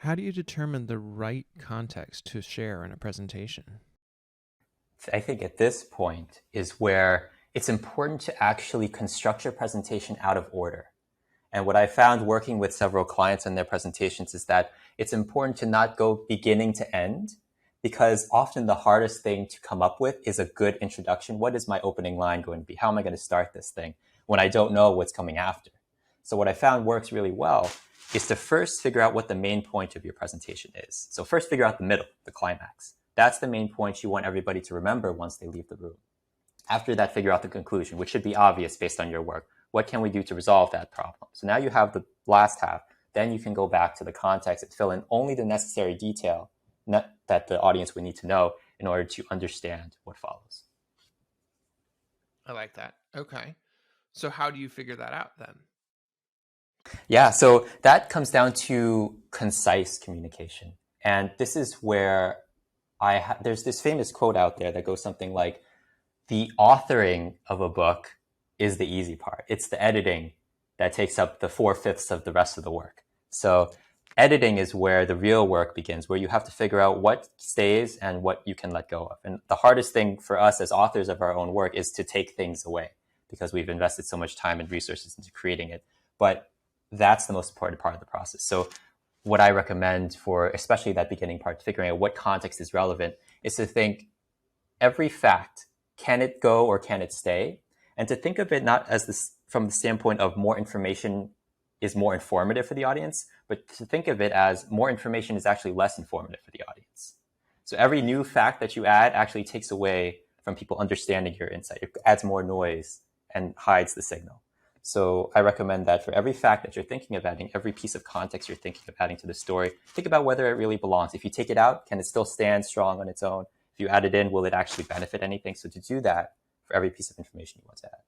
How do you determine the right context to share in a presentation? I think at this point is where it's important to actually construct your presentation out of order. And what I found working with several clients on their presentations is that it's important to not go beginning to end, because often the hardest thing to come up with is a good introduction. What is my opening line going to be? How am I going to start this thing when I don't know what's coming after? So what I found works really well is to first figure out what the main point of your presentation is. So first figure out the middle, the climax. That's the main point you want everybody to remember once they leave the room. After that, figure out the conclusion, which should be obvious based on your work. What can we do to resolve that problem? So now you have the last half. Then you can go back to the context and fill in only the necessary detail that the audience would need to know in order to understand what follows. I like that. Okay. So how do you figure that out then? Yeah, so that comes down to concise communication. And this is where there's this famous quote out there that goes something like, the authoring of a book is the easy part. It's the editing that takes up the 4/5 of the rest of the work. So editing is where the real work begins, where you have to figure out what stays and what you can let go of. And the hardest thing for us as authors of our own work is to take things away, because we've invested so much time and resources into creating it. But that's the most important part of the process. So what I recommend for especially that beginning part, figuring out what context is relevant, is to think every fact, can it go or can it stay? And to think of it not as this from the standpoint of more information is more informative for the audience, but to think of it as more information is actually less informative for the audience. So every new fact that you add actually takes away from people understanding your insight. It adds more noise and hides the signal. So I recommend that for every fact that you're thinking of adding, every piece of context you're thinking of adding to the story, think about whether it really belongs. If you take it out, can it still stand strong on its own? If you add it in, will it actually benefit anything? So to do that for every piece of information you want to add.